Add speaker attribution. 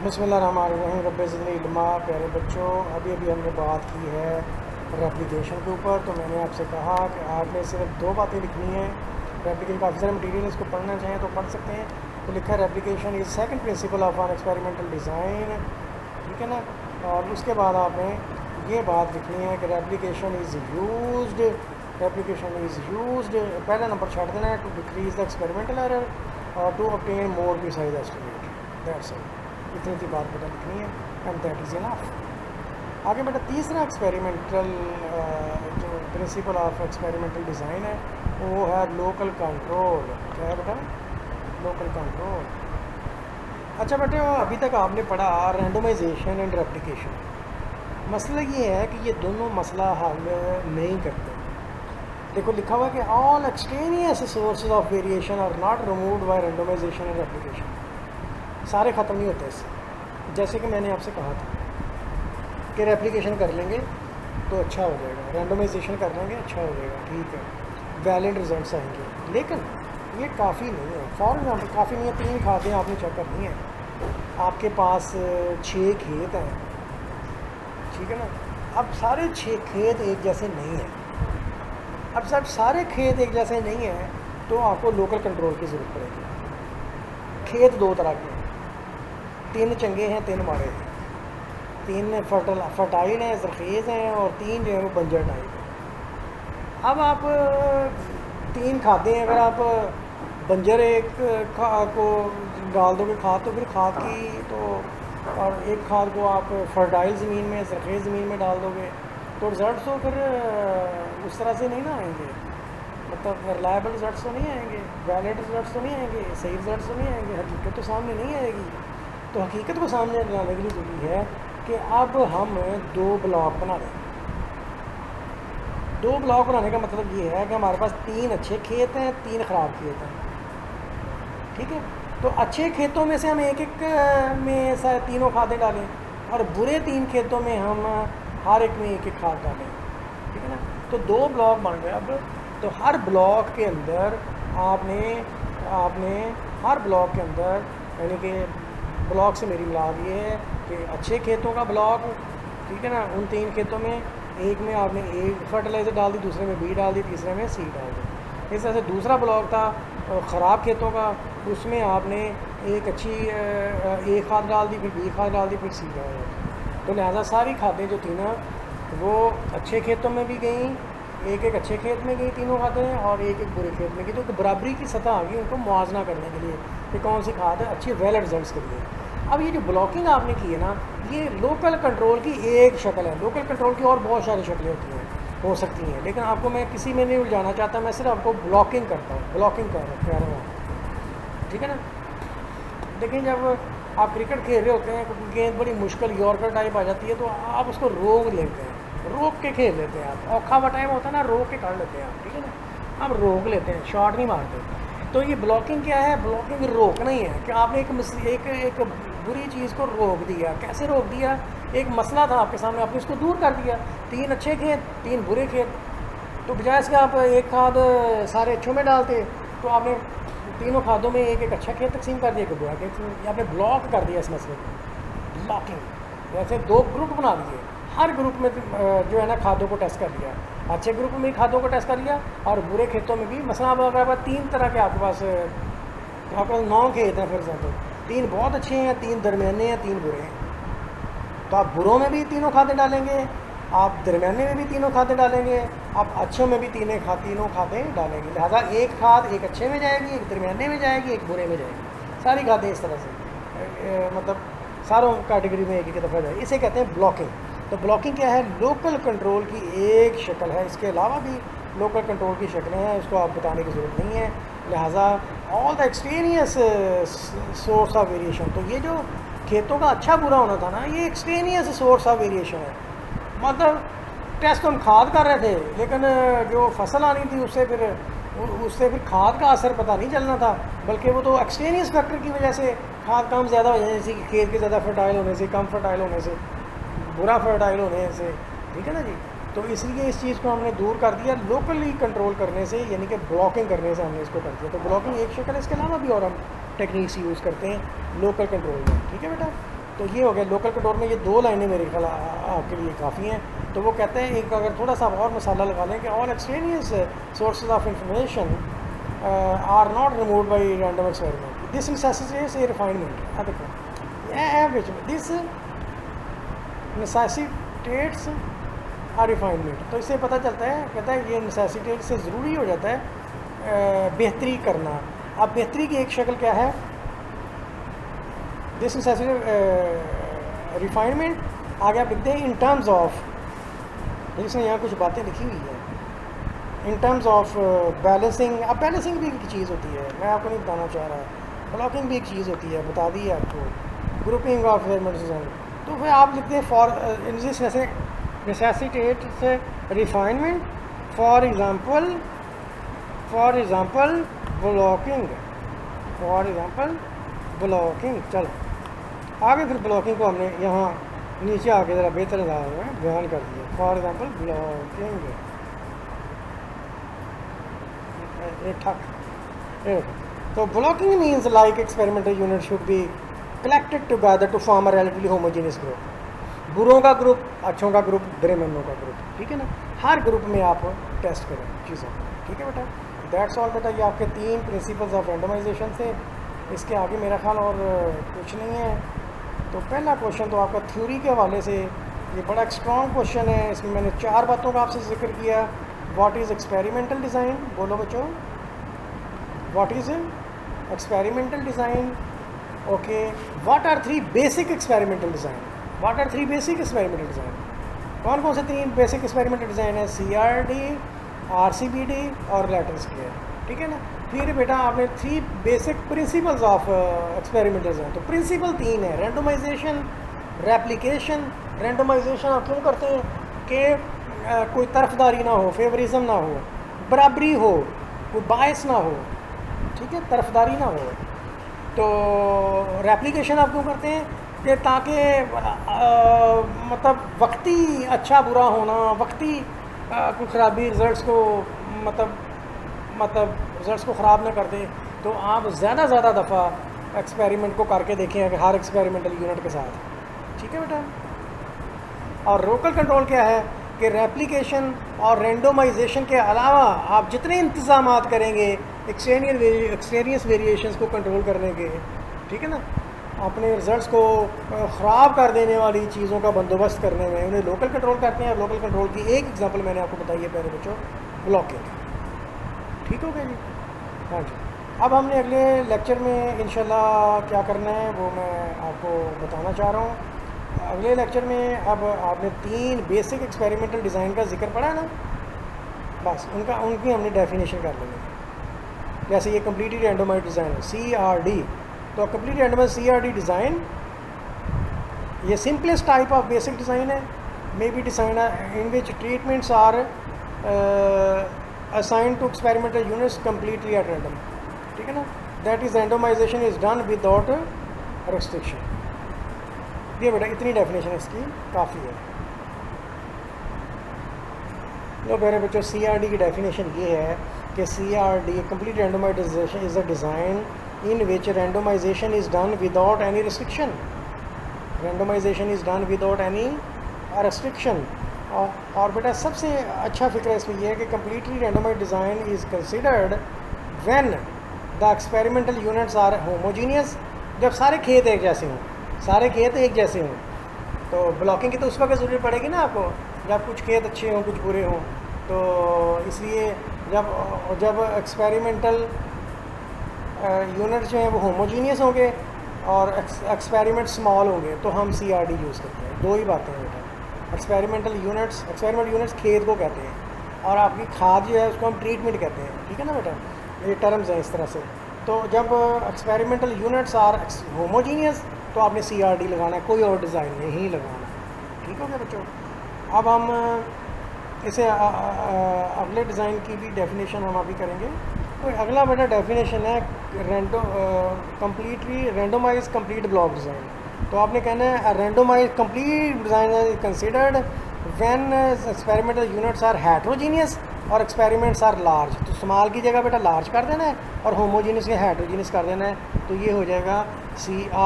Speaker 1: बिस्मिल्लाहिर्रहमानिर्रहीम रब्बि ज़िदनी इल्मा। प्यारे बच्चों, अभी अभी हमने बात की है रेप्लिकेशन के ऊपर। तो मैंने आपसे कहा कि आपने सिर्फ दो बातें लिखनी हैं। रेप्लिकेशन काफ़ी सारे मटीरियल इसको पढ़ना चाहें तो पढ़ सकते हैं। तो लिखा है replication is second principle of an experimental design, ठीक है ना। और उसके बाद आपने ये बात लिखनी है कि रेप्लिकेशन इज़ यूज्ड पहला नंबर छाड़ देना है, to decrease the experimental error और to obtain more precise estimate. That's it. इतनी सी बात बेटा लिखनी है एंड दैट इज़ इनफ। आगे बेटा तीसरा एक्सपेरिमेंटल जो प्रिंसिपल ऑफ एक्सपेरिमेंटल डिज़ाइन है वो है लोकल कंट्रोल। क्या है बेटा? Local control. अच्छा बेटे, अभी तक आपने पढ़ा रैंडमाइजेशन एंड रेप्लिकेशन। मसला ये है कि ये दोनों मसला हल नहीं करते। देखो लिखा हुआ है कि all extraneous sources of variation are not removed by randomisation and replication. सारे ख़त्म नहीं होते इससे। जैसे कि मैंने आपसे कहा था कि रेप्लिकेशन कर लेंगे तो अच्छा हो जाएगा, रैंडमाइजेशन कर लेंगे अच्छा हो जाएगा, ठीक है, वैलिड रिजल्ट्स आएंगे। लेकिन ये काफ़ी नहीं है। फॉर एग्जाम्पल काफ़ी नहीं है, 3 खादें आपने चेक करनी है। आपके पास 6 खेत हैं, ठीक है ना। अब सारे 6 खेत एक जैसे नहीं हैं। अब सब सारे खेत एक जैसे नहीं हैं तो आपको लोकल कंट्रोल की ज़रूरत पड़ेगी। खेत दो तरह के हैं, 3 चंगे हैं, 3 माड़े हैं, 3 फर्टाइल हैं, ज़रख़ीज़ हैं, और 3 जो है वो बंजर टाइप है। अब आप 3 खादें अगर आप बंजर एक को डाल दोगे खाद, तो फिर खाद की तो, और एक खाद को आप फर्टाइल ज़मीन में, ज़रख़ीज़ ज़मीन में डाल दोगे तो रिज़ल्ट तो फिर उस तरह से नहीं ना आएंगे। मतलब रिलायबल रिज़ल्ट तो नहीं आएंगे, वैलिड रिज़ल्ट तो नहीं आएंगे, सही रिज़ल्ट तो नहीं आएंगे, हकीकत तो सामने नहीं आएगी। तो हकीकत को सामने लाने के लिए ज़रूरी है कि अब हम 2 ब्लॉक बना लें। 2 ब्लॉक बनाने का मतलब ये है कि हमारे पास 3 अच्छे खेत हैं, 3 ख़राब खेत हैं, ठीक है। तो अच्छे खेतों में से हम एक एक में सारे तीनों खादें डालें और बुरे 3 खेतों में हम हर एक में एक एक खाद डालें, ठीक है ना। तो 2 ब्लॉक बन गए। अब तो हर ब्लॉक के अंदर आपने हर ब्लॉक के अंदर, यानी कि ब्लॉक से मेरी मुराद ये है कि अच्छे खेतों का ब्लॉक, ठीक है ना, उन 3 खेतों में एक में आपने A फर्टिलाइज़र डाल दी, दूसरे में B डाल दी, तीसरे में C डाल दी। इस तरह से दूसरा ब्लॉक था ख़राब खेतों का, उसमें आपने एक अच्छी A खाद डाल दी, फिर B खाद डाल दी, फिर C डाल दी। तो लिहाजा सारी खादें जो थी ना वो अच्छे खेतों में भी गई, एक एक अच्छे खेत में गई तीनों खादें, और एक एक बुरे खेत में गई। तो बराबरी की सतह आ गई उनको मुआवजा करने के लिए कि कौन सी खाद है अच्छी वेल रिजल्ट्स के लिए। अब ये जो ब्लॉकिंग आपने की है ना, ये लोकल कंट्रोल की एक शक्ल है। लोकल कंट्रोल की और बहुत सारी शक्लें होती हैं, हो सकती हैं, लेकिन आपको मैं किसी में नहीं उलझाना चाहता। मैं सिर्फ आपको ब्लॉकिंग करता हूँ, ब्लॉकिंग कह रहा हूँ, ठीक है ना। लेकिन जब आप क्रिकेट खेल रहे होते हैं, गेंद बड़ी मुश्किल यॉर्कर टाइप आ जाती है, तो आप उसको रोक लेते हैं, रोक के खेल लेते हैं। आप औखा हुआ टाइम होता है ना, रोक के कर लेते हैं आप, ठीक है ना। आप रोक लेते हैं, शॉट नहीं मारते। तो ये ब्लॉकिंग क्या है? ब्लॉकिंग रोकना ही है कि आपने एक बुरी चीज़ को रोक दिया। कैसे रोक दिया? एक मसला था आपके सामने, आपने उसको दूर कर दिया। 3 अच्छे खेत, 3 बुरे खेत। तो बजाय इसके आप एक खाद सारे अच्छों में डालते, तो आपने तीनों खादों में एक एक अच्छा खेत तकसीम कर दिया, एक बुरा खेत, आपने ब्लॉक कर दिया इस मसले को। ब्लॉकिंग वैसे 2 ग्रुप बना दिए, हर ग्रुप में जो है ना खादों को टेस्ट कर लिया। अच्छे ग्रुप में खादों को टेस्ट कर लिया और बुरे खेतों में भी। मसला अब अगर 3 तरह के आपके पास 9 खेत हैं फॉर एग्जाम्पल, 3 बहुत अच्छे हैं, 3 दरमियाने हैं, 3 बुरे हैं, तो आप बुरों में भी तीनों खादें डालेंगे, आप दरमियाने में भी तीनों खादें डालेंगे, आप अच्छों में भी तीनों खादें डालेंगे। लिहाजा एक खाद एक अच्छे में जाएगी, एक दरमियाने में जाएगी, एक बुरे में जाएगी। सारी खादें इस तरह से मतलब सारों कैटेगरी में एक एक दफ़ा जाएगी। इसे कहते हैं ब्लॉकिंग। तो ब्लॉकिंग क्या है? लोकल कंट्रोल की एक शक्ल है। इसके अलावा भी लोकल कंट्रोल की शक्लें हैं, उसको आप बताने की ज़रूरत नहीं है। लिहाजा all the extraneous source of variation, तो ये जो खेतों का अच्छा बुरा होना था ना, ये एक्सटेनियस सोर्स ऑफ वेरिएशन है। मतलब टेस्ट तो हम खाद कर रहे थे, लेकिन जो फसल आनी थी उससे फिर खाद का असर पता नहीं चलना था, बल्कि वो तो एक्सटेनियस फैक्टर की वजह से खाद कम ज़्यादा हो जाने से, खेत के ज़्यादा फर्टाइल होने से, कम फर्टाइल होने से, बुरा फर्टाइल होने से, ठीक है ना जी। तो इसलिए इस चीज़ को हमने दूर कर दिया लोकली कंट्रोल करने से, यानी कि ब्लॉकिंग करने से हमने इसको कर दिया। तो ब्लॉकिंग एक शक्ल है, इसके अलावा भी और हम टेक्निक्स यूज़ करते हैं लोकल कंट्रोल में, ठीक है बेटा। तो ये हो गया लोकल कंट्रोल में। ये 2 लाइनें मेरे ख्याल आपके लिए काफ़ी हैं। तो वो कहते हैं एक अगर थोड़ा सा और मसाला लगा लें कि all extraneous sources of information are not remove by random experiment, this necessitates a refinement. देखो दिस नेसेसिटेट्स आ रिफाइनमेंट, तो इससे पता चलता है, कहता है ये नेसेसिटेट से ज़रूरी हो जाता है बेहतरी करना। अब बेहतरी की एक शक्ल क्या है, दिस नेसेसिटेट रिफाइनमेंट आगे आप लिखते हैं इन टर्म्स ऑफ, जिसमें यहाँ कुछ बातें लिखी हुई है, इन टर्म्स ऑफ बैलेंसिंग। अब बैलेंसिंग भी एक चीज़ होती है, मैं आपको नहीं बताना चाह रहा। ब्लॉकिंग भी एक चीज़ होती है, बता दी है आपको। ग्रुपिंग ऑफ तो फिर आप लिखते हैं for necessitates refinement, for example blocking, चलो आगे फिर ब्लॉकिंग को हमने यहाँ नीचे आके ज़रा बेहतर अंदाज में बयान कर दिया। फॉर एग्ज़ाम्पल ब्लॉकिंग, तो blocking means like experimental unit should be collected together to form a relatively homogeneous group. बुरों का ग्रुप, अच्छों का ग्रुप, बुरेमंदों का ग्रुप, ठीक है ना। हर ग्रुप में आप टेस्ट करें चीज़ों को, ठीक है बेटा। दैट्स ऑल बेटा। ये आपके 3 प्रिंसिपल्स ऑफ रैंडमाइजेशन से, इसके आगे मेरा ख्याल और कुछ नहीं है। तो पहला क्वेश्चन तो आपका थ्योरी के हवाले से ये बड़ा एक स्ट्रॉन्ग क्वेश्चन है। इसमें मैंने 4 बातों का आपसे जिक्र किया। व्हाट इज़ एक्सपेरिमेंटल डिज़ाइन, बोलो बच्चों, what is experimental design. Okay, what are 3 basic experimental design, what are 3 basic experimental design. कौन कौन से 3 बेसिक एक्सपेरिमेंटल डिज़ाइन है, CRD, RCBD और लैटिस स्केयर, ठीक है ना। फिर बेटा आपने 3 basic principles of experimental design. तो प्रिंसिपल 3 है, रैंडमाइजेशन, रेप्लिकेशन। रैंडमाइजेशन आप क्यों करते हैं कि कोई तरफदारी ना हो, फेवरिज्म ना हो, बराबरी हो, कोई बायस ना हो, ठीक है, तरफदारी ना हो। तो रेप्लिकेशन आप क्यों करते हैं कि ताकि मतलब वक्ती अच्छा बुरा होना, वक्ती कोई ख़राबी रिज़ल्ट्स को मतलब रिज़ल्ट्स को ख़राब ना कर दे। तो आप ज़्यादा दफ़ा एक्सपेरिमेंट को करके देखें कि हर एक्सपेरिमेंटल यूनिट के साथ, ठीक है बेटा। और लोकल कंट्रोल क्या है कि रेप्लिकेशन और रेंडोमाइजेशन के अलावा आप जितने इंतज़ामात करेंगे एक्सटेनियस वेरिएशंस को कंट्रोल करने के, ठीक है ना, अपने रिज़ल्ट्स को ख़राब कर देने वाली चीज़ों का बंदोबस्त करने में, उन्हें लोकल कंट्रोल करते हैं। लोकल कंट्रोल की एक एग्जांपल मैंने आपको बताई है प्यारे बच्चों, ब्लॉकिंग, ठीक हो गया जी। हाँ जी, अब हमने अगले लेक्चर में इंशाल्लाह क्या करना है वो मैं आपको बताना चाह रहा हूँ। अगले लेक्चर में अब आपने 3 बेसिक एक्सपेरिमेंटल डिज़ाइन का जिक्र पढ़ा ना, बस उनकी हमने डेफिनेशन कर लेनी है। जैसे ये कम्प्लीटली रैंडमाइज्ड डिज़ाइन है, CRD। तो कंप्लीट रैंडमाइज्ड CRD डिज़ाइन ये simplest type of basic design है, may be design in which treatments are assign to experimental units completely at random, ठीक है ना। That is randomization is done without restriction. ये बेटा इतनी definition इसकी काफ़ी है। लो मेरे बच्चों, CRD की डेफिनेशन ये है कि CRD complete randomisation is a design in which randomisation is done without any restriction. Randomisation is done without any restriction. और बेटा सबसे अच्छा फिक्र इसमें यह है कि completely randomised design is considered when the experimental units are homogeneous. जब सारे खेत एक जैसे हों, सारे खेत एक जैसे हों, तो ब्लॉकिंग की तो उस वक्त ज़रूरत पड़ेगी ना आपको, जब कुछ खेत अच्छे हों कुछ बुरे हों। तो इसलिए जब एक्सपेरिमेंटल यूनिट जो हैं वो होमोजीनियस होंगे और एक्सपेरिमेंट स्मॉल होंगे तो हम CRD यूज़ करते हैं। 2 ही बातें हैं बेटा। एक्सपेरिमेंटल यूनिट्स खेत को कहते हैं और आपकी खाद जो है उसको हम ट्रीटमेंट कहते हैं, ठीक है ना बेटा, ये टर्म्स हैं इस तरह से। तो जब एक्सपेरिमेंटल यूनिट्स आर होमोजीनियस तो आपने CRD लगाना है, कोई और डिज़ाइन नहीं लगाना, ठीक हो गया बच्चों। अब हम इसे अगले डिज़ाइन की भी डेफिनेशन हम अभी करेंगे। तो अगला बेटा डेफिनेशन है completely randomise complete block design. तो आपने कहना है randomise complete design is considered when experimental units are heterogeneous और एक्सपेरिमेंट्स आर लार्ज। तो स्मॉल की जगह बेटा लार्ज कर देना है और होमोजीनियस या हेट्रोजीनियस कर देना है। तो ये हो जाएगा CR